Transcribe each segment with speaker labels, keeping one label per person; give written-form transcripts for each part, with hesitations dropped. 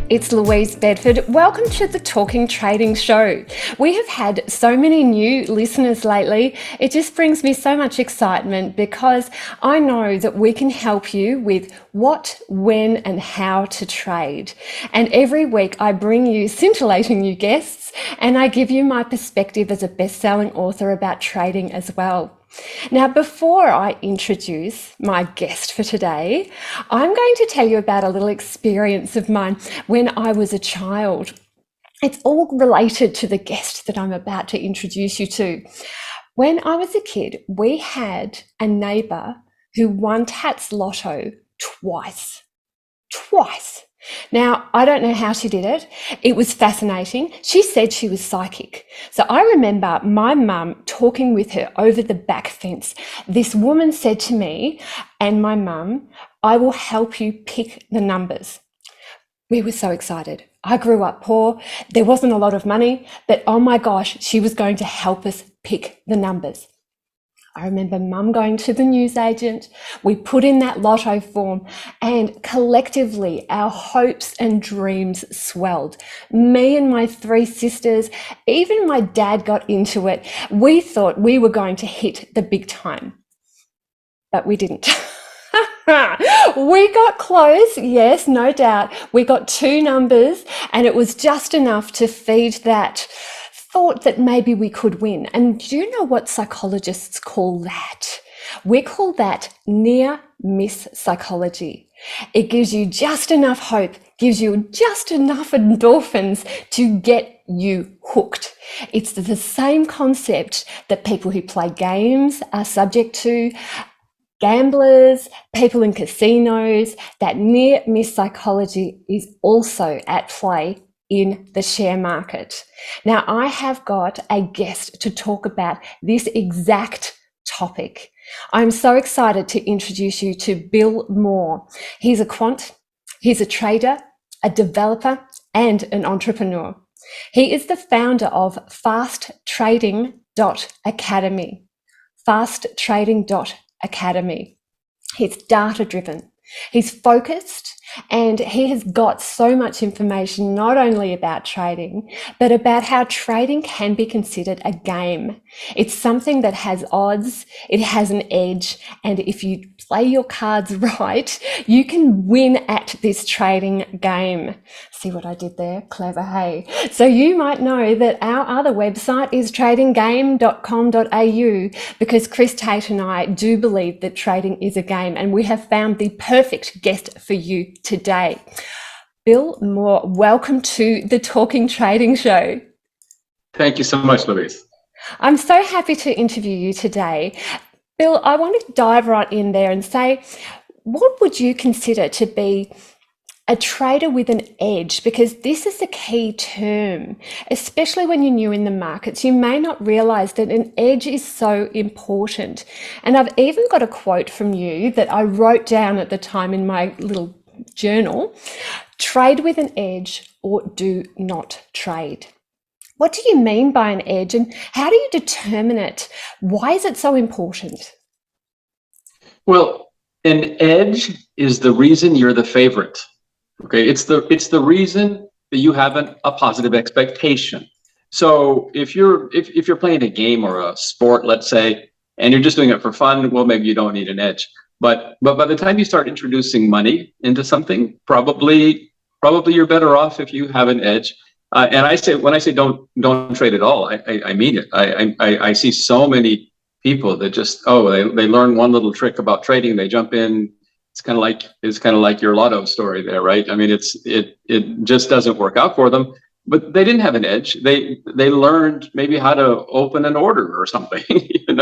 Speaker 1: It's Louise Bedford. Welcome to the Talking Trading Show. We have had so many new listeners lately. It just brings me so much excitement because I know that we can help you with what, when, and how to trade. And every week I bring you scintillating new guests and I give you my perspective as a best-selling author about trading as well. Now, before I introduce my guest for today, I'm going to tell you about a little experience of mine when I was a child. It's all related to the guest that I'm about to introduce you to. When I was a kid, we had a neighbour who won Tats Lotto twice. Now, I don't know how she did it. It was fascinating. She said she was psychic. So I remember my mum talking with her over the back fence. This woman said to me and my mum, "I will help you pick the numbers." We were so excited. I grew up poor. There wasn't a lot of money, but oh my gosh, she was going to help us pick the numbers. I remember mum going to the newsagent, we put in that lotto form and collectively our hopes and dreams swelled. Me and my three sisters, even my dad got into it. We thought we were going to hit the big time, but we didn't. We got close, yes, no doubt. We got 2 numbers and it was just enough to feed that thought that maybe we could win. And do you know what psychologists call that? We call that near-miss psychology. It gives you just enough hope, gives you just enough endorphins to get you hooked. It's the same concept that people who play games are subject to, gamblers, people in casinos. That near-miss psychology is also at play in the share market. Now, I have got a guest to talk about this exact topic. I'm so excited to introduce you to Bill Moore. He's a quant, he's a trader, a developer, and an entrepreneur. He is the founder of fasttrading.academy. Fasttrading.academy. He's data-driven. He's focused and he has got so much information not only about trading, but about how trading can be considered a game. It's something that has odds, it has an edge, and if you play your cards right, you can win at this trading game. See what I did there? Clever, hey? So you might know that our other website is tradinggame.com.au because Chris Tate and I do believe that trading is a game, and we have found the perfect guest for you today. Bill Moore, welcome to the Talking Trading Show.
Speaker 2: Thank you so much, Louise.
Speaker 1: I'm so happy to interview you today. Bill, I want to dive right in there and say, what would you consider to be a trader with an edge? Because this is the key term, especially when you're new in the markets. You may not realize that an edge is so important. And I've even got a quote from you that I wrote down at the time in my little journal: trade with an edge or do not trade. What do you mean by an edge and how do you determine it? Why is it so important?
Speaker 2: Well, an edge is the reason you're the favorite. Okay, it's the reason that you have a positive expectation. So if you're playing a game or a sport, let's say, and you're just doing it for fun, well, maybe you don't need an edge. But by the time you start introducing money into something, probably you're better off if you have an edge. And when I say don't trade at all, I mean it. I see so many people that just they learn one little trick about trading, they jump in. It's kind of like your lotto story there, right? I mean, it just doesn't work out for them. But they didn't have an edge. They learned maybe how to open an order or something, and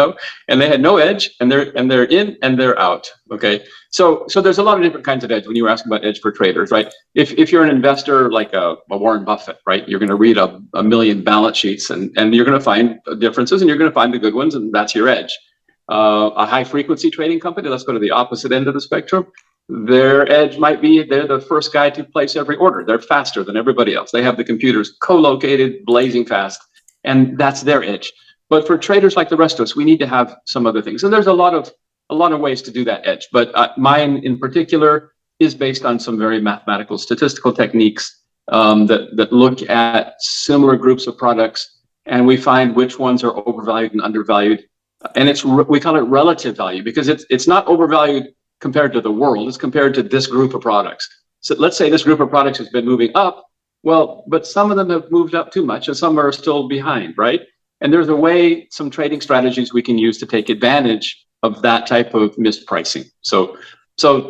Speaker 2: they had no edge, and they're in and they're out. Okay, so there's a lot of different kinds of edge when you were asking about edge for traders, right? If you're an investor like a Warren Buffett, right, you're going to read a million balance sheets and you're going to find differences and you're going to find the good ones, and that's your edge. A high frequency trading company, let's go to the opposite end of the spectrum. Their edge might be they're the first guy to place every order. They're faster than everybody else. They have the computers co-located, blazing fast, and that's their edge. But for traders like the rest of us, we need to have some other things. And there's a lot of a lot of ways to do that edge, but mine in particular is based on some very mathematical statistical techniques that look at similar groups of products, and we find which ones are overvalued and undervalued. And we call it relative value because it's not overvalued compared to the world, it's compared to this group of products. So let's say this group of products has been moving up, well, but some of them have moved up too much and some are still behind, right? And there's a way, some trading strategies we can use to take advantage of that type of mispricing. So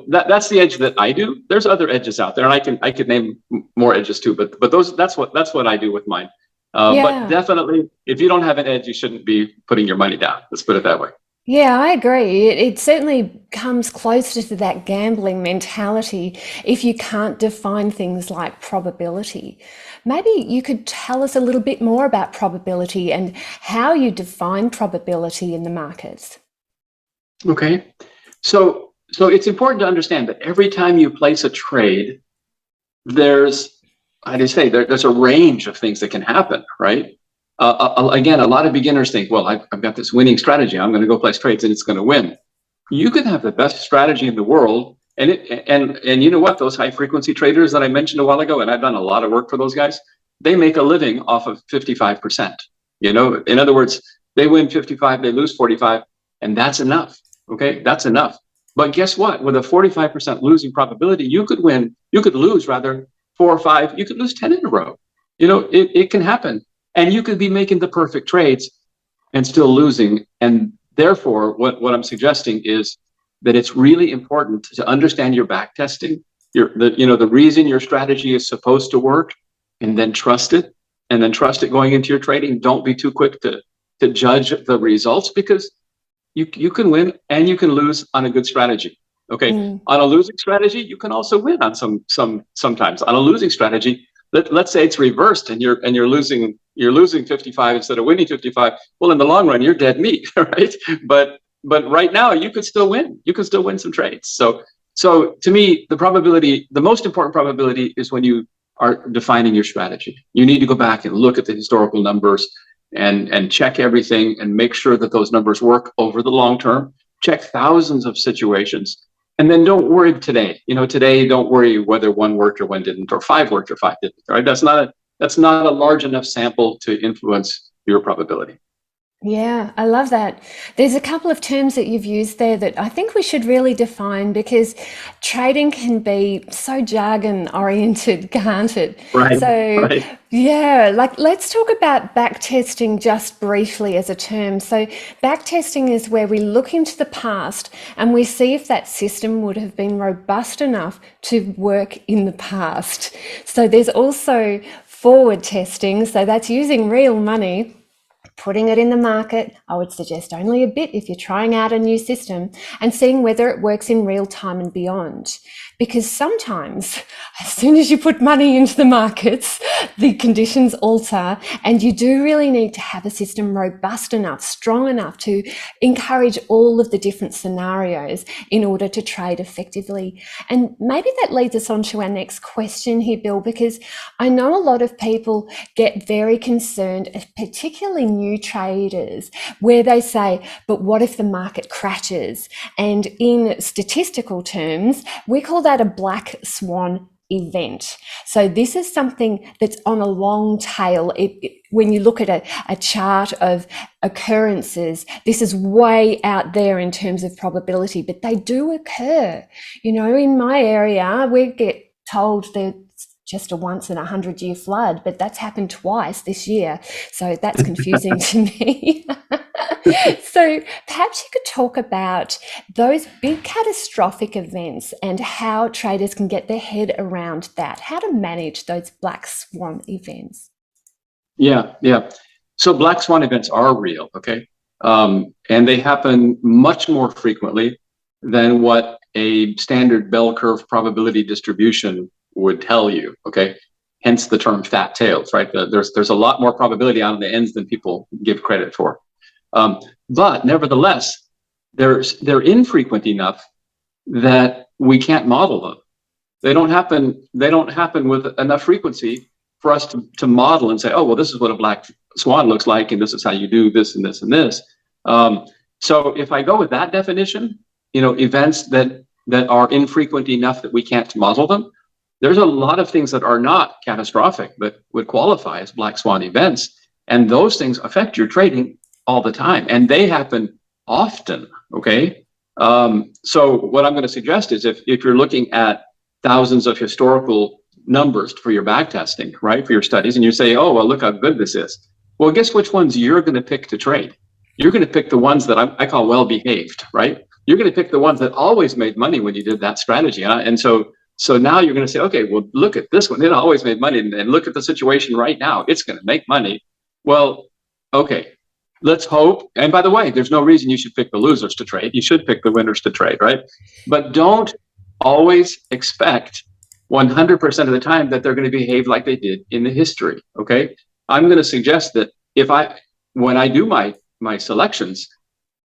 Speaker 2: that's the edge that I do. There's other edges out there, and I could name more edges too, but that's what I do with mine. But definitely, if you don't have an edge, you shouldn't be putting your money down. Let's put it that way.
Speaker 1: Yeah, I agree. It certainly comes closer to that gambling mentality if you can't define things like probability. Maybe you could tell us a little bit more about probability and how you define probability in the markets.
Speaker 2: Okay, so it's important to understand that every time you place a trade, there's, how do you say, there's a range of things that can happen, right? Again, a lot of beginners think, well, I've got this winning strategy. I'm going to go place trades and it's going to win. You can have the best strategy in the world, and you know what? Those high frequency traders that I mentioned a while ago, and I've done a lot of work for those guys. They make a living off of 55%. You know, in other words, they win 55, they lose 45, and that's enough. Okay, that's enough. But guess what? With a 45% losing probability, you could lose rather 4 or 5. You could lose 10 in a row. You know, it can happen. And you could be making the perfect trades and still losing. And therefore, what I'm suggesting is that it's really important to understand your back testing, the reason your strategy is supposed to work, and then trust it, going into your trading. Don't be too quick to judge the results, because you can win and you can lose on a good strategy. Okay, on a losing strategy, you can also win on sometimes. On a losing strategy, let's say it's reversed and you're losing 55 instead of winning 55. Well, in the long run, you're dead meat, right? But right now, you could still win. You can still win some trades. So to me, the most important probability is when you are defining your strategy. You need to go back and look at the historical numbers and check everything and make sure that those numbers work over the long term. Check thousands of situations. And then don't worry today. Today, don't worry whether one worked or one didn't, or 5 worked or 5 didn't. Right? That's not a large enough sample to influence your probability.
Speaker 1: Yeah, I love that. There's a couple of terms that you've used there that I think we should really define, because trading can be so jargon oriented, can't it?
Speaker 2: Right.
Speaker 1: So,
Speaker 2: Right.
Speaker 1: yeah, let's talk about backtesting just briefly as a term. So, backtesting is where we look into the past and we see if that system would have been robust enough to work in the past. So, there's also forward testing. So, that's using real money, putting it in the market. I would suggest only a bit if you're trying out a new system, and seeing whether it works in real time and beyond. Because sometimes, as soon as you put money into the markets, the conditions alter, and you do really need to have a system robust enough, strong enough to encourage all of the different scenarios in order to trade effectively. And maybe that leads us on to our next question here, Bill, because I know a lot of people get very concerned, particularly new traders, where they say, but what if the market crashes? And in statistical terms, we call that a Black Swan event. So this is something that's on a long tail. When you look at a chart of occurrences, this is way out there in terms of probability, but they do occur. In my area, we get told that just a once in 100-year flood, but that's happened twice this year. So that's confusing to me. So perhaps you could talk about those big catastrophic events and how traders can get their head around that, how to manage those Black Swan events.
Speaker 2: Yeah. So Black Swan events are real, okay? And they happen much more frequently than what a standard bell curve probability distribution would tell you, okay? Hence the term fat tails, right? There's a lot more probability out on the ends than people give credit for. But nevertheless, they're infrequent enough that we can't model them. They don't happen with enough frequency for us to model and say, oh, well, this is what a black swan looks like, and this is how you do this and this and this. So if I go with that definition, events that are infrequent enough that we can't model them. There's a lot of things that are not catastrophic but would qualify as black swan events, and those things affect your trading all the time, and they happen often. Okay, so what I'm going to suggest is if you're looking at thousands of historical numbers for your back testing, right, for your studies, and you say, oh, well, look how good this is. Well, guess which ones you're going to pick to trade? You're going to pick the ones that I call well-behaved, right? You're going to pick the ones that always made money when you did that strategy. And so now you're going to say, okay, well, look at this one. It always made money. And look at the situation right now. It's going to make money. Well, okay, let's hope. And by the way, there's no reason you should pick the losers to trade. You should pick the winners to trade, right? But don't always expect 100% of the time that they're going to behave like they did in the history, okay? I'm going to suggest that when I do my selections,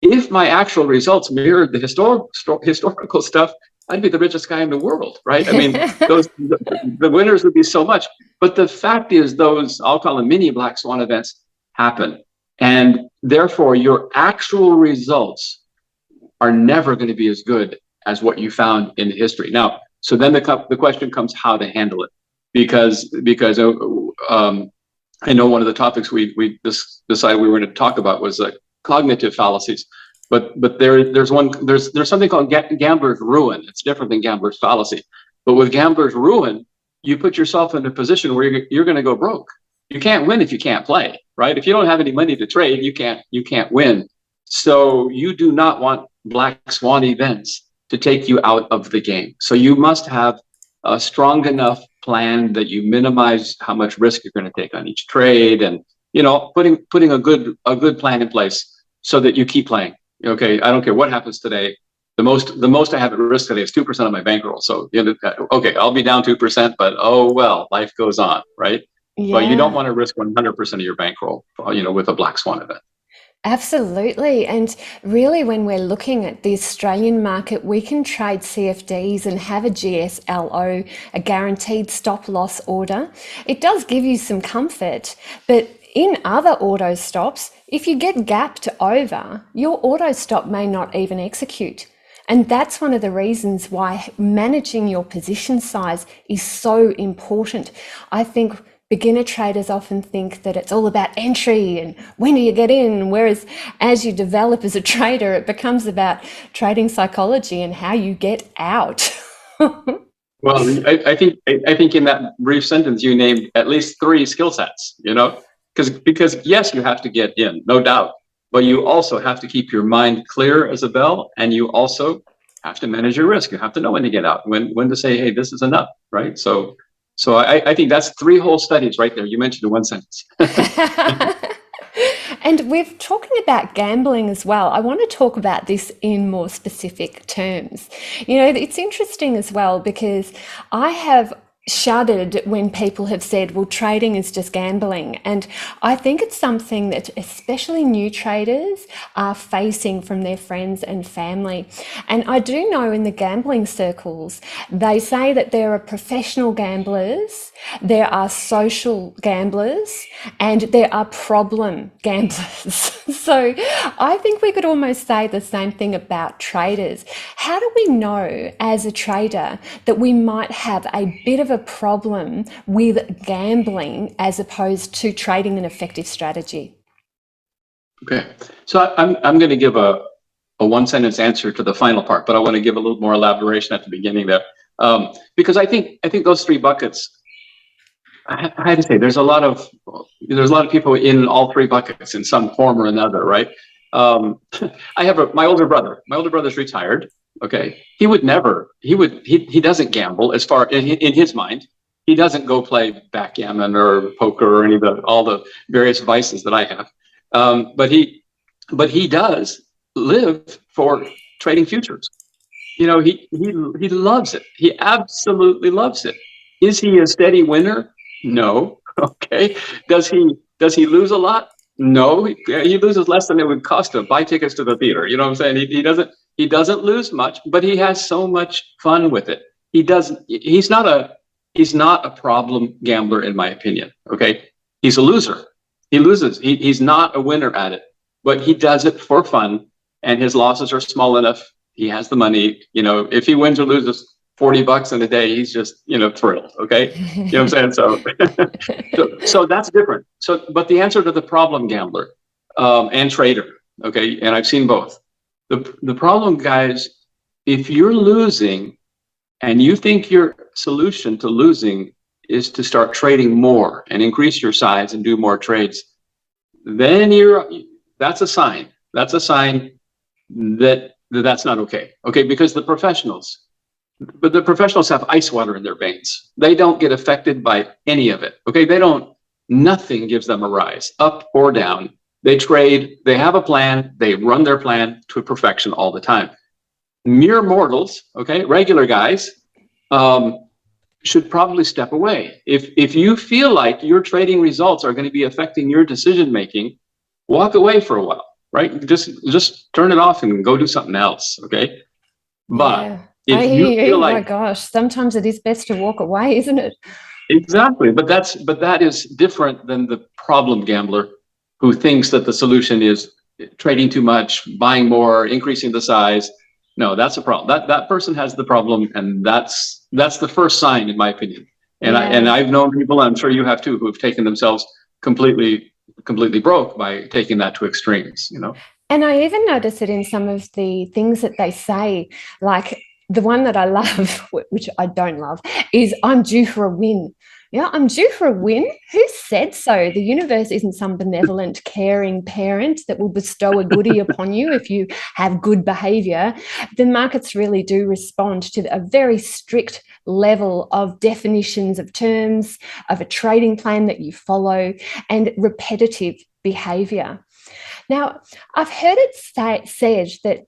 Speaker 2: if my actual results mirrored the historical stuff, I'd be the richest guy in the world, right? I mean, the winners would be so much. But the fact is, those, I'll call them mini black swan events, happen. And therefore, your actual results are never going to be as good as what you found in history. Now, so then the question comes how to handle it, because I know one of the topics we decided we were going to talk about was cognitive fallacies, but there's something called gambler's ruin. It's different than gambler's fallacy, but with gambler's ruin, you put yourself in a position where you're going to go broke. You can't win if you can't play, right? If you don't have any money to trade, you can't win. So you do not want black swan events to take you out of the game. So you must have a strong enough plan that you minimize how much risk you're going to take on each trade, and putting a good plan in place so that you keep playing. Okay, I don't care what happens today. The most I have at risk today is 2% of my bankroll. So okay, I'll be down 2%, but oh well, life goes on, right? Yeah. But you don't want to risk 100% of your bankroll, with a black swan event.
Speaker 1: Absolutely. And really, when we're looking at the Australian market, we can trade CFDs and have a GSLO, a guaranteed stop loss order. It does give you some comfort, but in other auto stops, if you get gapped over, your auto stop may not even execute. And that's one of the reasons why managing your position size is so important. I think beginner traders often think that it's all about entry and when do you get in, whereas as you develop as a trader, it becomes about trading psychology and how you get out.
Speaker 2: Well, I think in that brief sentence you named at least 3 skill sets, because yes, you have to get in, no doubt, but you also have to keep your mind clear as a bell, and you also have to manage your risk. You have to know when to get out, when to say, hey, this is enough, right? So I think that's 3 whole studies right there. You mentioned in one sentence.
Speaker 1: And we're talking about gambling as well. I want to talk about this in more specific terms. It's interesting as well because I have shuddered when people have said, well, trading is just gambling. And I think it's something that especially new traders are facing from their friends and family. And I do know in the gambling circles, they say that there are professional gamblers, there are social gamblers, and there are problem gamblers. So I think we could almost say the same thing about traders. How do we know as a trader that we might have a bit of a problem with gambling as opposed to trading an effective strategy?
Speaker 2: Okay, so I'm going to give a one-sentence answer to the final part, but I want to give a little more elaboration at the beginning there, because I think those 3 buckets. I had to say there's a lot of people in all 3 buckets in some form or another, right? I have my older brother. My older brother's retired. Okay, he doesn't gamble as far in his mind. He doesn't go play backgammon or poker or any of all the various vices that I have. But he does live for trading futures. He loves it. He absolutely loves it. Is he a steady winner? No. Okay. Does he lose a lot? No. He loses less than it would cost to buy tickets to the theater. You know what I'm saying? He doesn't lose much, but he has so much fun with it. He's not a problem gambler, in my opinion. Okay. He's a loser. He loses. He's not a winner at it, but he does it for fun, and his losses are small enough He has the money. If he wins or loses $40 in a day, he's just, thrilled. Okay. You know what I'm saying? So that's different. But the answer to the problem gambler, and trader, okay, and I've seen both. The problem, guys, if you're losing and you think your solution to losing is to start trading more and increase your size and do more trades, then that's a sign. That's a sign that's not okay. Okay, because the professionals have ice water in their veins. They don't get affected by any of it. Okay, nothing gives them a rise, up or down. They trade, they have a plan, they run their plan to perfection all the time. Mere mortals, okay, regular guys, should probably step away. If you feel like your trading results are going to be affecting your decision making, walk away for a while, right? Just turn it off and go do something else, okay? But
Speaker 1: yeah,
Speaker 2: if you feel like,
Speaker 1: my gosh, sometimes it is best to walk away, isn't it?
Speaker 2: Exactly, but that is different than the problem gambler who thinks that the solution is trading too much, buying more, increasing the size. No, that's a problem. That person has the problem, and that's the first sign, in my opinion. And I've known people, I'm sure you have too, who have taken themselves completely broke by taking that to extremes.
Speaker 1: And I even notice it in some of the things that they say, like the one that I love, which I don't love, is I'm due for a win. Yeah, I'm due for a win. Who said so? The universe isn't some benevolent, caring parent that will bestow a goodie upon you if you have good behavior. The markets really do respond to a very strict level of definitions of terms, of a trading plan that you follow, and repetitive behavior. Now, I've heard it said that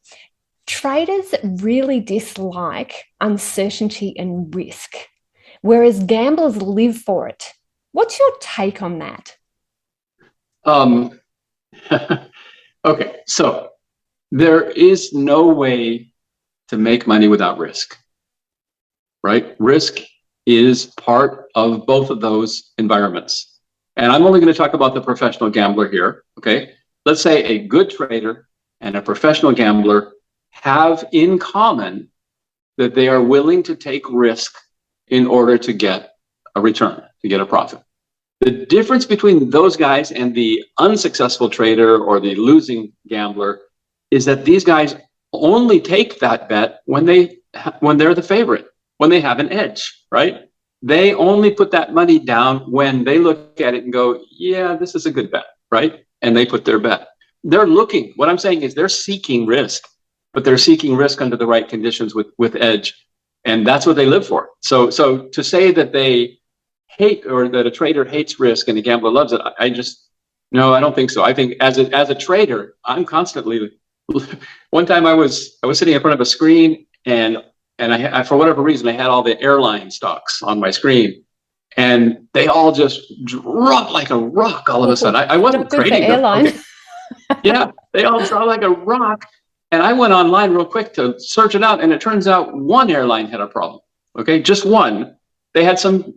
Speaker 1: traders really dislike uncertainty and risk, whereas gamblers live for it. What's your take on that?
Speaker 2: Okay, so there is no way to make money without risk, right? Risk is part of both of those environments. And I'm only going to talk about the professional gambler here, okay? Let's say a good trader and a professional gambler have in common that they are willing to take risk in order to get a return, to get a profit. The difference between those guys and the unsuccessful trader or the losing gambler is that these guys only take that bet when they're the favorite, when they have an edge, right? They only put that money down when they look at it and go, yeah, this is a good bet, right? And they put their bet. What I'm saying is they're seeking risk, but they're seeking risk under the right conditions with edge. And that's what they live for. So to say that they hate, or that a trader hates risk and a gambler loves it, no, I don't think so. I think as a trader, I'm constantly. One time I was sitting in front of a screen, and I for whatever reason I had all the airline stocks on my screen, and they all just dropped like a rock all of a sudden. I wasn't trading them. Okay. Yeah, they all dropped like a rock. And I went online real quick to search it out, and it turns out one airline had a problem. Okay, just one. They had some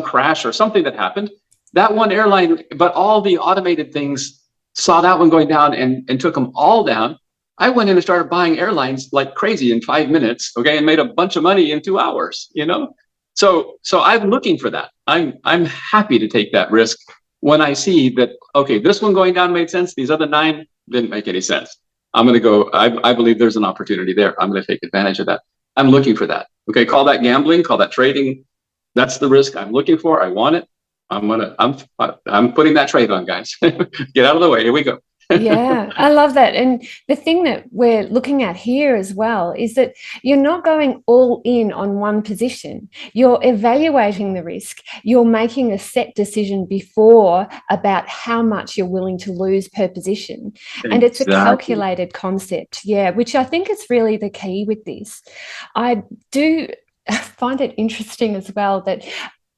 Speaker 2: crash or something that happened. That one airline, but all the automated things saw that one going down and took them all down. I went in and started buying airlines like crazy in 5 minutes, okay, and made a bunch of money in 2 hours. So I'm looking for that. I'm happy to take that risk when I see that, okay, this one going down made sense. These other 9 didn't make any sense. I'm going to go, I believe there's an opportunity there. I'm going to take advantage of that. I'm looking for that. Okay, call that gambling, call that trading. That's the risk I'm looking for. I want it. I'm putting that trade on, guys. Get out of the way. Here we go.
Speaker 1: Yeah, I love that. And the thing that we're looking at here as well is that you're not going all in on one position. You're evaluating the risk. You're making a set decision before about how much you're willing to lose per position. Exactly. And it's a calculated concept, which I think is really the key with this. I do find it interesting as well that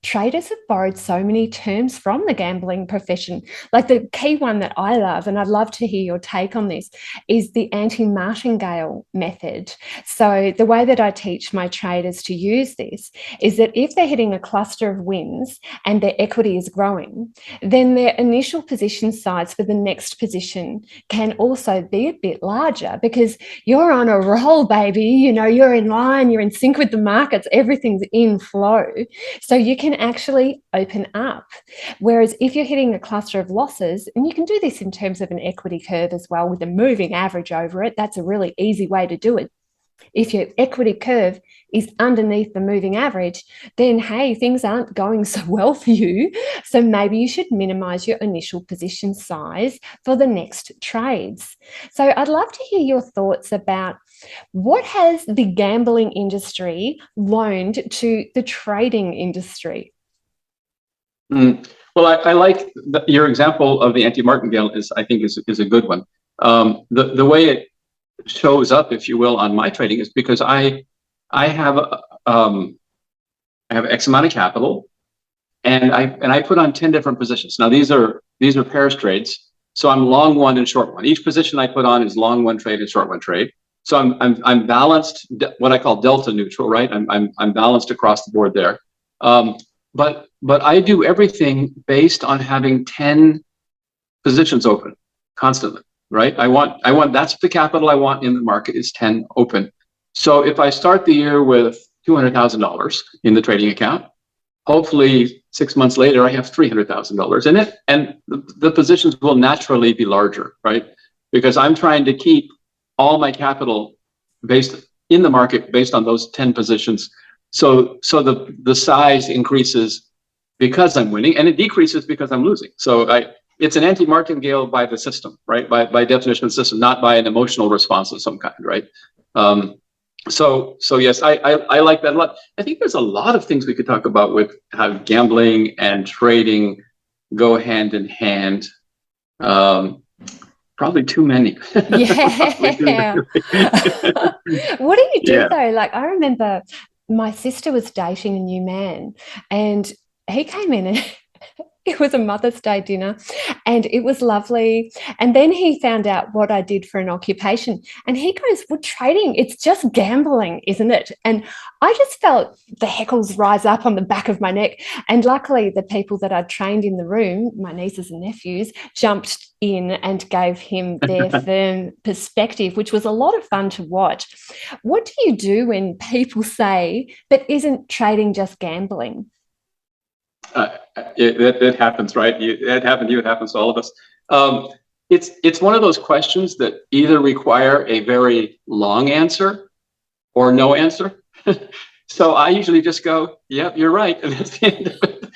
Speaker 1: traders have borrowed so many terms from the gambling profession. Like the key one that I love, and I'd love to hear your take on this, is the anti-martingale method. So the way that I teach my traders to use this is that if they're hitting a cluster of wins and their equity is growing, then their initial position size for the next position can also be a bit larger, because you're on a roll, baby. You know, you're in line, you're in sync with the markets, everything's in flow. So you can actually open up. Whereas if you're hitting a cluster of losses, and you can do this in terms of an equity curve as well with a moving average over it, that's a really easy way to do it. If your equity curve is underneath the moving average, then hey, things aren't going so well for you. So maybe you should minimize your initial position size for the next trades. So I'd love to hear your thoughts about what has the gambling industry loaned to the trading industry?
Speaker 2: Well, I like your example of the anti-martingale I think is a good one. The way it shows up, if you will, on my trading is because I have X amount of capital, and I put on 10 different positions. Now these are pairs trades, so I'm long one and short one. Each position I put on is long one trade and short one trade. So I'm balanced, what I call delta neutral, right? I'm balanced across the board there. But I do everything based on having 10 positions open constantly, right? I want that's the capital I want in the market is 10 open. So if I start the year with $200,000 in the trading account, hopefully 6 months later I have $300,000 in it, and the positions will naturally be larger, right? Because I'm trying to keep all my capital based in the market based on those 10 positions. So the size increases because I'm winning, and it decreases because I'm losing. So it's an anti-martingale by the system, right? By definition of the system, not by an emotional response of some kind, right? So yes, I like that a lot. I think there's a lot of things we could talk about with how gambling and trading go hand in hand. Probably too many.
Speaker 1: Yeah. What do you do
Speaker 2: Yeah.
Speaker 1: though? Like I remember my sister was dating a new man, and he came in and it was a Mother's Day dinner, and it was lovely. And then he found out what I did for an occupation, and he goes, well, trading, it's just gambling, isn't it? And I just felt the heckles rise up on the back of my neck. And luckily, the people that I'd trained in the room, my nieces and nephews, jumped in and gave him their firm perspective, which was a lot of fun to watch. What do you do when people say, but isn't trading just gambling?
Speaker 2: It happens, right? It happened to you. It happens to all of us. It's one of those questions that either require a very long answer or no answer. So I usually just go, "Yep, you're right," and that's the end of it.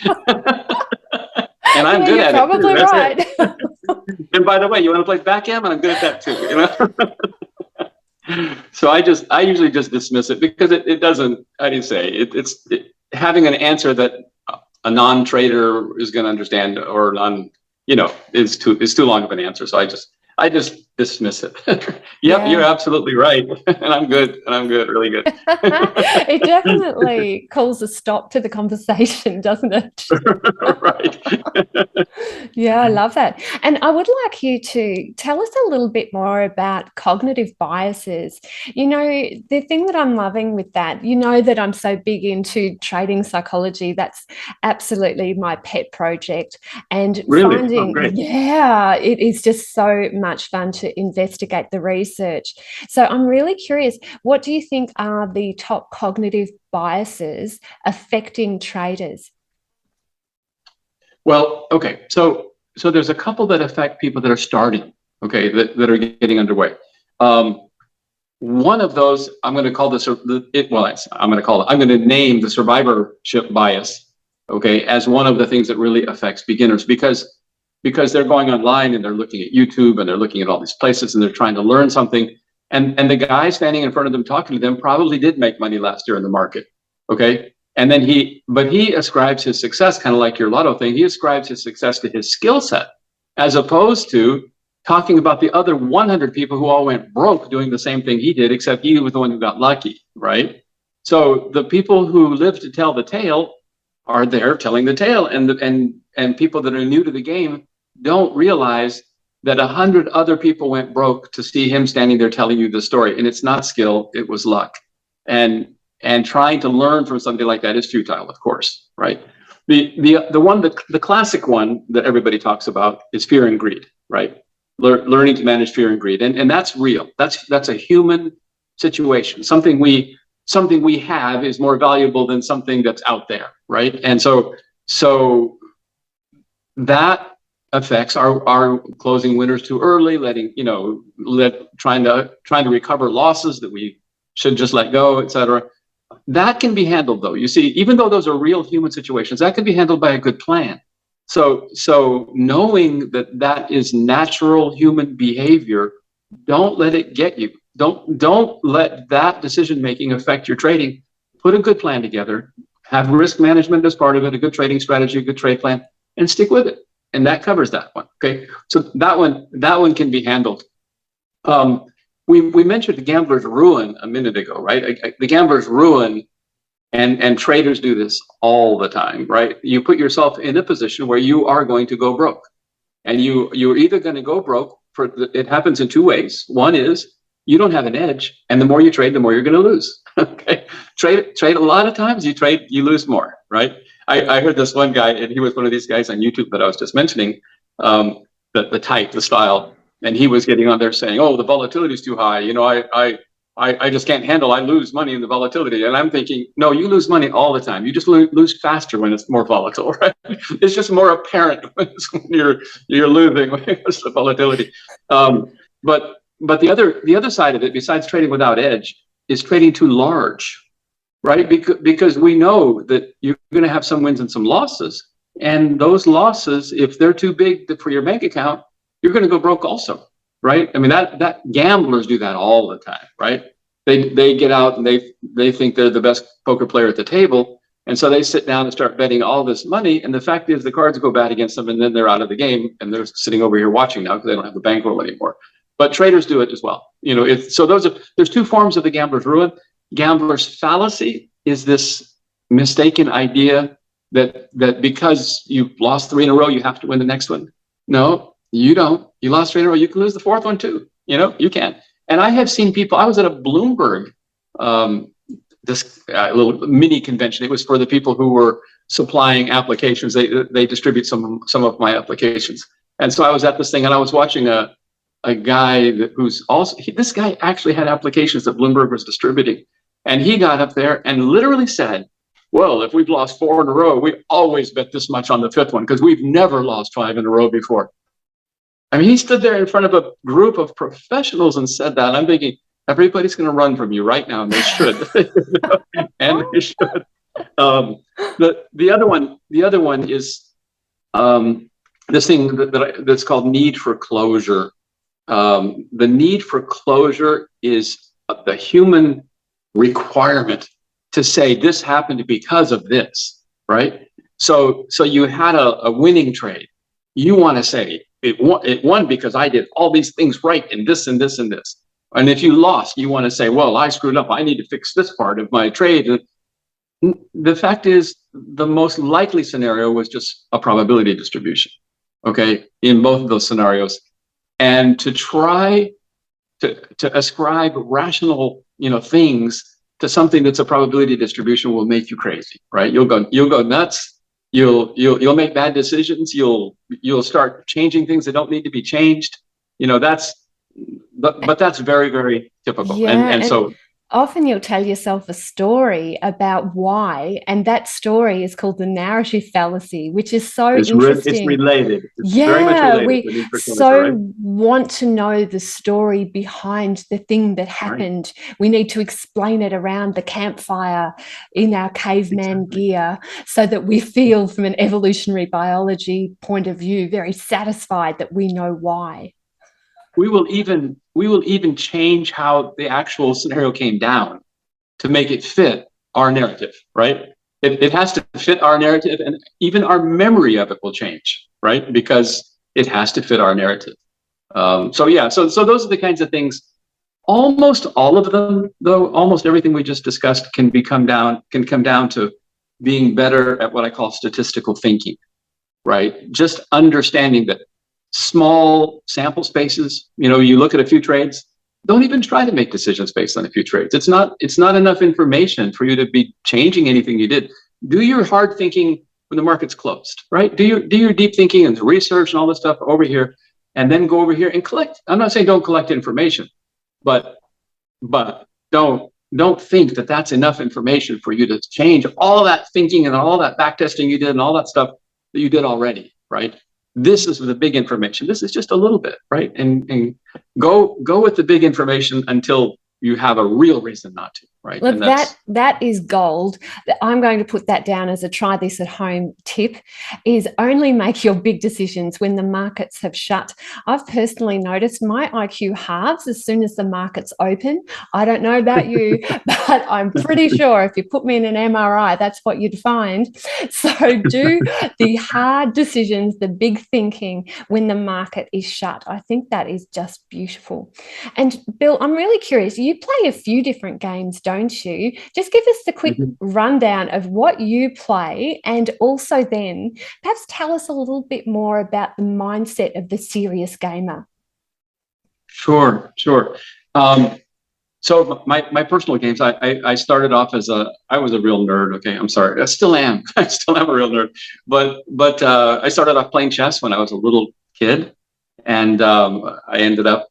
Speaker 2: And I'm good at it.
Speaker 1: Probably
Speaker 2: That's
Speaker 1: right.
Speaker 2: it. And by the way, you want to play backgammon? I'm good at that too. You know. So I usually just dismiss it because it doesn't. I didn't say it's having an answer that a non-trader is going to understand, or is too long of an answer. So I just dismiss it. Yep,
Speaker 1: Yeah.
Speaker 2: you're absolutely right, and I'm good, really good.
Speaker 1: It definitely calls a stop to the conversation, doesn't it?
Speaker 2: Right.
Speaker 1: Yeah, I love that. And I would like you to tell us a little bit more about cognitive biases. You know, the thing that I'm loving with that, you know, that I'm so big into trading psychology. That's absolutely my pet project. And
Speaker 2: Really? Oh,
Speaker 1: finding,
Speaker 2: great.
Speaker 1: yeah, it is just so much fun to investigate the research. So I'm really curious, what do you think are the top cognitive biases affecting traders?
Speaker 2: Well, okay. So there's a couple that affect people that are starting, okay, that are getting underway. One of those, I'm going to call this, I'm going to name the survivorship bias, okay, as one of the things that really affects beginners, because they're going online and they're looking at YouTube and they're looking at all these places and they're trying to learn something. And the guy standing in front of them talking to them probably did make money last year in the market, okay? And then he ascribes his success, kind of like your lotto thing, he ascribes his success to his skill set, as opposed to talking about the other 100 people who all went broke doing the same thing he did, except he was the one who got lucky, right? So the people who live to tell the tale are there telling the tale, and people that are new to the game don't realize that 100 other people went broke to see him standing there telling you the story. And it's not skill, it was luck. And trying to learn from something like that is futile, of course, right? The classic one that everybody talks about is fear and greed, right? Learning to manage fear and greed, and that's real. That's a human situation. Something we have is more valuable than something that's out there, right? And so that affects our closing winners too early, trying to recover losses that we should just let go, etc. That can be handled, though. You see, even though those are real human situations, that can be handled by a good plan. So knowing that is natural human behavior, don't let it get you. Don't let that decision making affect your trading. Put a good plan together, have risk management as part of it, a good trading strategy, a good trade plan, and stick with it. And that covers that one. Okay, so that one can be handled. We mentioned the gambler's ruin a minute ago, right? The gambler's ruin, and traders do this all the time, right? You put yourself in a position where you are going to go broke, and you're either going to go broke. It happens in two ways. One is you don't have an edge, and the more you trade, the more you're going to lose. Okay, trade a lot of times you lose more, right? I heard this one guy, and he was one of these guys on YouTube that I was just mentioning, the style. And he was getting on there saying, "Oh, the volatility is too high. I just can't handle. I lose money in the volatility." And I'm thinking, no, you lose money all the time. You just lose faster when it's more volatile, right? It's just more apparent when you're losing when it's the volatility. But the other side of it, besides trading without edge, is trading too large, right? Because we know that you're going to have some wins and some losses, and those losses, if they're too big for your bank account, you're going to go broke also, right? I mean, that gamblers do that all the time, right? They get out and they think they're the best poker player at the table, and so they sit down and start betting all this money, and the fact is the cards go bad against them, and then they're out of the game, and they're sitting over here watching now because they don't have a bankroll anymore. But traders do it as well. There's two forms of the gambler's ruin. Gambler's fallacy is this mistaken idea that because you lost 3 in a row, you have to win the next one. No. You don't. You lost 3 in a row. You can lose the 4th one too. You can. And I have seen people. I was at a Bloomberg, this little mini convention. It was for the people who were supplying applications. They distribute some of my applications. And so I was at this thing, and I was watching a guy who's also. This guy actually had applications that Bloomberg was distributing, and he got up there and literally said, "Well, if we've lost 4 in a row, we always bet this much on the 5th one because we've never lost 5 in a row before." I mean, he stood there in front of a group of professionals and said that. And I'm thinking, everybody's going to run from you right now, and they should. And they should. The other one is this thing that's called need for closure. The need for closure is the human requirement to say this happened because of this, right? So you had a winning trade. You want to say, it won because I did all these things right in this and this and this. And if you lost, you want to say, well, I screwed up. I need to fix this part of my trade. And the fact is, the most likely scenario was just a probability distribution, okay, in both of those scenarios. And to try to ascribe rational, things to something that's a probability distribution will make you crazy, right? You'll go nuts. You'll make bad decisions. You'll start changing things that don't need to be changed. But that's very, very typical.
Speaker 1: Yeah,
Speaker 2: and so
Speaker 1: often you'll tell yourself a story about why, and that story is called the narrative fallacy, which is so interesting.
Speaker 2: It's related. It's
Speaker 1: yeah,
Speaker 2: very much related.
Speaker 1: We so want to know the story behind the thing that happened. Right. We need to explain it around the campfire in our caveman gear so that we feel, from an evolutionary biology point of view, very satisfied that we know why.
Speaker 2: We will even change how the actual scenario came down to make it fit our narrative, right? It has to fit our narrative, and even our memory of it will change, right? Because it has to fit our narrative. So those are the kinds of things. Almost all of them, though, almost everything we just discussed can come down to being better at what I call statistical thinking, right? Just understanding that small sample spaces, you look at a few trades, don't even try to make decisions based on a few trades. It's not enough information for you to be changing anything you did. Do your hard thinking when the market's closed, right? Do your deep thinking and research and all this stuff over here, and then go over here and collect. I'm not saying don't collect information, but don't think that that's enough information for you to change all that thinking and all that back testing you did and all that stuff that you did already, right? This is the big information. This is just a little bit, right? And go with the big information until you have a real reason not to, right?
Speaker 1: Look,
Speaker 2: and
Speaker 1: that is gold. I'm going to put that down as a try this at home tip, is only make your big decisions when the markets have shut. I've personally noticed my IQ halves as soon as the markets open. I don't know about you, but I'm pretty sure if you put me in an MRI, that's what you'd find. So do the hard decisions, the big thinking when the market is shut. I think that is just beautiful. And Bill, I'm really curious. You play a few different games, don't you? Just give us the quick rundown of what you play, and also then perhaps tell us a little bit more about the mindset of the serious gamer.
Speaker 2: Sure. So my personal games, I started off I was a real nerd. Okay, I'm sorry, I still am. I still am a real nerd. But I started off playing chess when I was a little kid, and I ended up.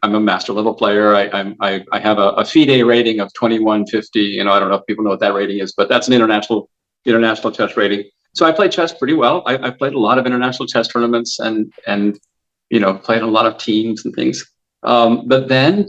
Speaker 2: I'm a master level player. I have a FIDE rating of 2150. I don't know if people know what that rating is, but that's an international chess rating. So I play chess pretty well. I played a lot of international chess tournaments and played a lot of teams and things. But then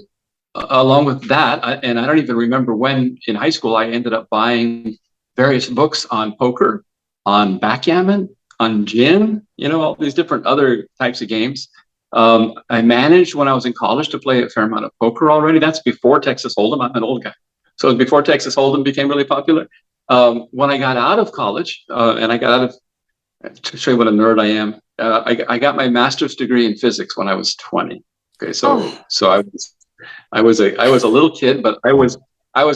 Speaker 2: along with that, and I don't even remember when in high school, I ended up buying various books on poker, on backgammon, on gin, all these different other types of games. I managed when I was in college to play a fair amount of poker already. That's before Texas Hold'em. I'm an old guy. So it was before Texas Hold'em became really popular. When I got out of college, and I got out of, to show you what a nerd I am, I got my master's degree in physics when I was 20. Okay, so I was a little kid, but I was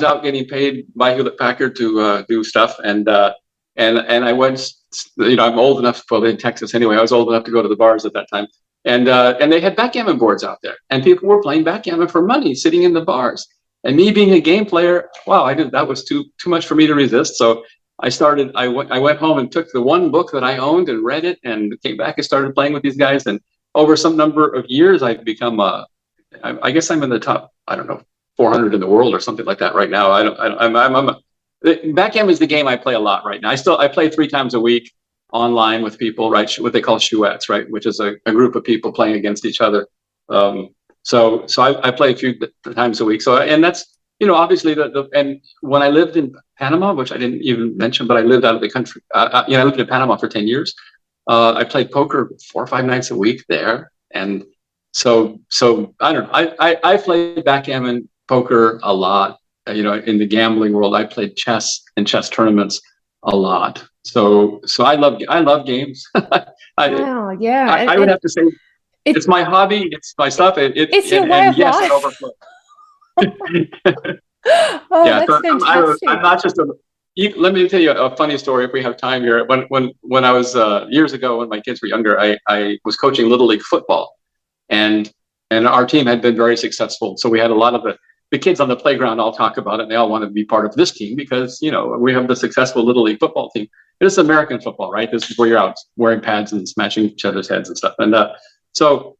Speaker 2: out getting paid by Hewlett Packard to do stuff, and I went. I'm old enough, well, in Texas anyway. I was old enough to go to the bars at that time. And they had backgammon boards out there, and people were playing backgammon for money, sitting in the bars. And me being a game player, wow, that was too much for me to resist. So I went home and took the one book that I owned and read it, and came back and started playing with these guys. And over some number of years, I've become I guess I'm in the top, I don't know, 400 in the world or something like that right now. Backgammon is the game I play a lot right now. I play 3 times a week online with people, right? What they call chouettes, right? Which is a group of people playing against each other. So I play a few times a week. So, and that's, obviously and when I lived in Panama, which I didn't even mention, but I lived out of the country. I lived in Panama for 10 years. I played poker 4 or 5 nights a week there. And so I don't know. I played backgammon poker a lot. In the gambling world, I played chess and chess tournaments a lot. So I love games.
Speaker 1: Wow, yeah.
Speaker 2: I would have to say it's my hobby. It's my stuff.
Speaker 1: It's your way of life.
Speaker 2: It overflows.
Speaker 1: That's fantastic.
Speaker 2: I'm not just let me tell you a funny story if we have time here. When I was years ago, when my kids were younger, I was coaching Little League football, and our team had been very successful. So we had a lot of the kids on the playground all talk about it, and they all wanted to be part of this team because we have the successful Little League football team. It's American football, right? This is where you're out wearing pads and smashing each other's heads and stuff. And so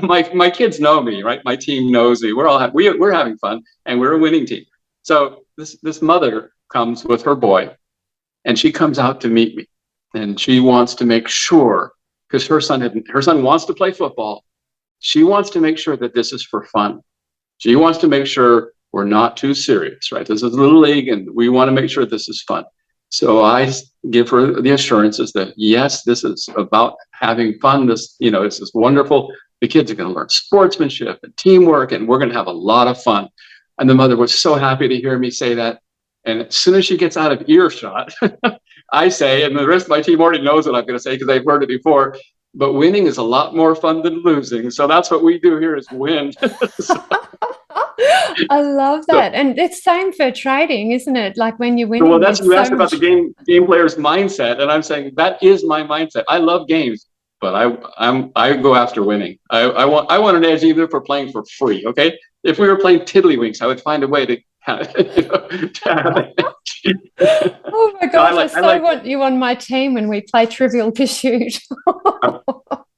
Speaker 2: my kids know me, right? My team knows me. We're having fun, and we're a winning team. So this mother comes with her boy, and she comes out to meet me, and she wants to make sure, because her son wants to play football. She wants to make sure that this is for fun. She wants to make sure we're not too serious, right? This is Little League, and we want to make sure this is fun. So I give her the assurances that, yes, this is about having fun. This is wonderful. The kids are going to learn sportsmanship and teamwork, and we're going to have a lot of fun. And the mother was so happy to hear me say that. And as soon as she gets out of earshot, I say, and the rest of my team already knows what I'm going to say because they've heard it before, but winning is a lot more fun than losing. So that's what we do here is win.
Speaker 1: I love
Speaker 2: So,
Speaker 1: that. And it's same for trading, isn't it? Like when you're
Speaker 2: well,
Speaker 1: winning,
Speaker 2: that's
Speaker 1: it's
Speaker 2: you
Speaker 1: so
Speaker 2: asked about
Speaker 1: much.
Speaker 2: the game player's mindset, and I'm saying that is my mindset. I love games, but I go after winning. I want an edge even if we're playing for free. Okay, if we were playing tiddlywinks, I would find a way to to have it.
Speaker 1: Oh my
Speaker 2: No,
Speaker 1: gosh, I
Speaker 2: I
Speaker 1: so
Speaker 2: like.
Speaker 1: want you on my team when we play Trivial Pursuit.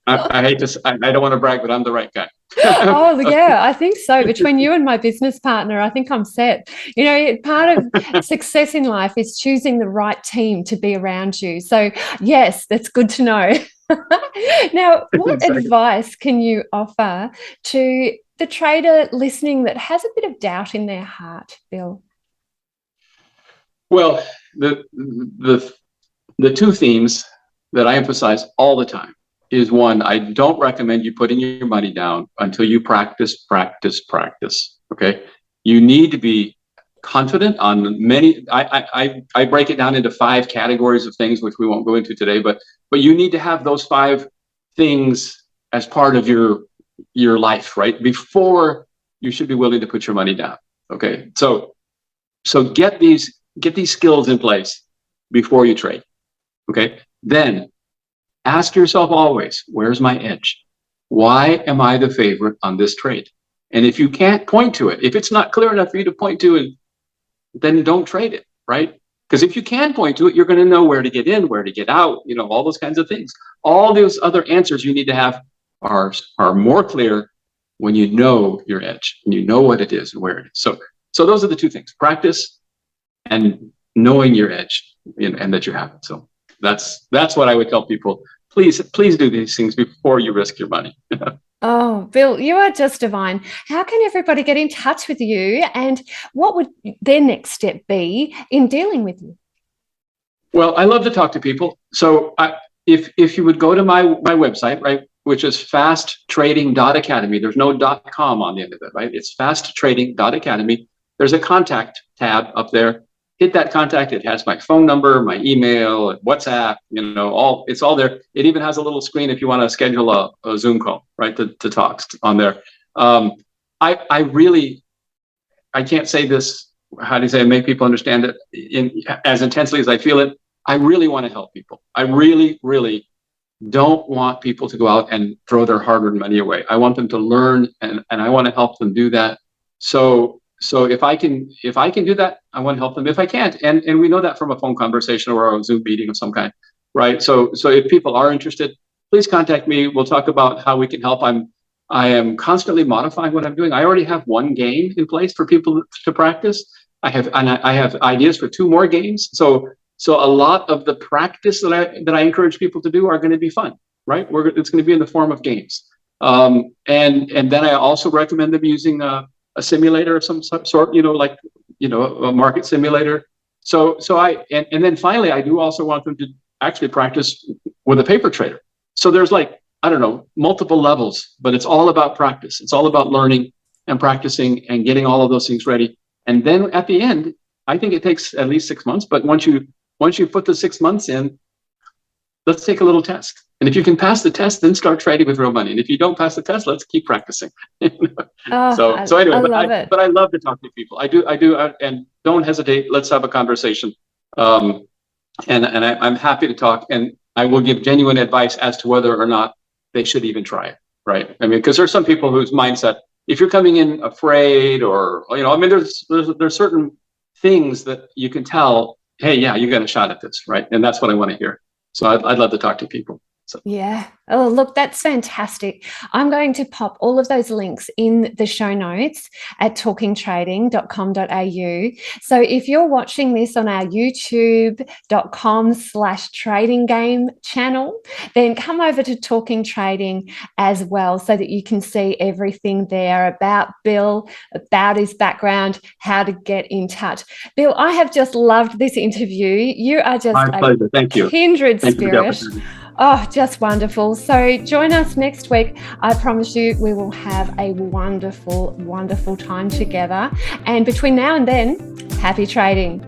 Speaker 2: I hate to. I don't want to brag, but I'm the right guy.
Speaker 1: Oh, yeah, I think so. Between you and my business partner, I think I'm set. You know, part of success in life is choosing the right team to be around you. So, yes, that's good to know. Now, what
Speaker 2: Exactly.
Speaker 1: advice can you offer to the trader listening that has a bit of doubt in their heart, Bill?
Speaker 2: Well, the two themes that I emphasize all the time is one, I don't recommend you putting your money down until you practice, practice, practice. Okay. You need to be confident on many. I break it down into 5 categories of things, which we won't go into today, but you need to have those 5 things as part of your life, right? Before you should be willing to put your money down. Okay. So get these skills in place before you trade. Okay. Then ask yourself always, where's my edge? Why am I the favorite on this trade? And if you can't point to it, if it's not clear enough for you to point to it, then don't trade it, right? Because if you can point to it, you're going to know where to get in, where to get out, all those kinds of things. All those other answers you need to have are more clear when you know your edge and you know what it is and where it is. So those are the 2 things: practice and knowing your edge, and that you have it. So that's what I would tell people. Please do these things before you risk your money.
Speaker 1: Oh, Bill, you are just divine. How can everybody get in touch with you, and what would their next step be in dealing with you?
Speaker 2: Well, I love to talk to people. So if you would go to my website, right, which is fasttrading.academy, there's no .com on the end of it, right? It's fasttrading.academy. There's a contact tab up there. Hit that contact. It has my phone number, my email, WhatsApp, it's all there. It even has a little screen if you want to schedule a Zoom call, right, to talk on there. I really, I can't say this, how do you say, make people understand it as intensely as I feel it. I really want to help people. I really, really don't want people to go out and throw their hard-earned money away. I want them to learn, and I want to help them do that. So if I can do that, I want to help them. If I can't, and we know that from a phone conversation or a Zoom meeting of some kind, right? So if people are interested, please contact me. We'll talk about how we can help. I am constantly modifying what I'm doing. I already have 1 game in place for people to practice. I have ideas for 2 more games. So a lot of the practice that I encourage people to do are going to be fun, right? It's going to be in the form of games. And then I also recommend them using a simulator of some sort, like a market simulator. So and then finally, I do also want them to actually practice with a paper trader. So there's, like, I don't know, multiple levels, but it's all about practice. It's all about learning and practicing and getting all of those things ready. And then at the end, I think it takes at least 6 months. But once you put the 6 months in, let's take a little test. And if you can pass the test, then start trading with real money. And if you don't pass the test, let's keep practicing.
Speaker 1: Oh,
Speaker 2: So anyway,
Speaker 1: I love it.
Speaker 2: but I love to talk to people. I do, and don't hesitate. Let's have a conversation. And I'm happy to talk, and I will give genuine advice as to whether or not they should even try it. Right? I mean, because there's some people whose mindset, if you're coming in afraid, or I mean, there's certain things that you can tell. Hey, yeah, you got a shot at this, right? And that's what I want to hear. So I'd love to talk to people. So.
Speaker 1: Yeah. Oh, look, that's fantastic. I'm going to pop all of those links in the show notes at talkingtrading.com.au. So if you're watching this on our youtube.com/trading game channel, then come over to Talking Trading as well, so that you can see everything there about Bill, about his background, how to get in touch. Bill, I have just loved this interview. You are just
Speaker 2: My pleasure. Thank you.
Speaker 1: Kindred
Speaker 2: Thank
Speaker 1: spirit. Oh, just wonderful. So join us next week. I promise you we will have a wonderful, wonderful time together. And between now and then, happy trading.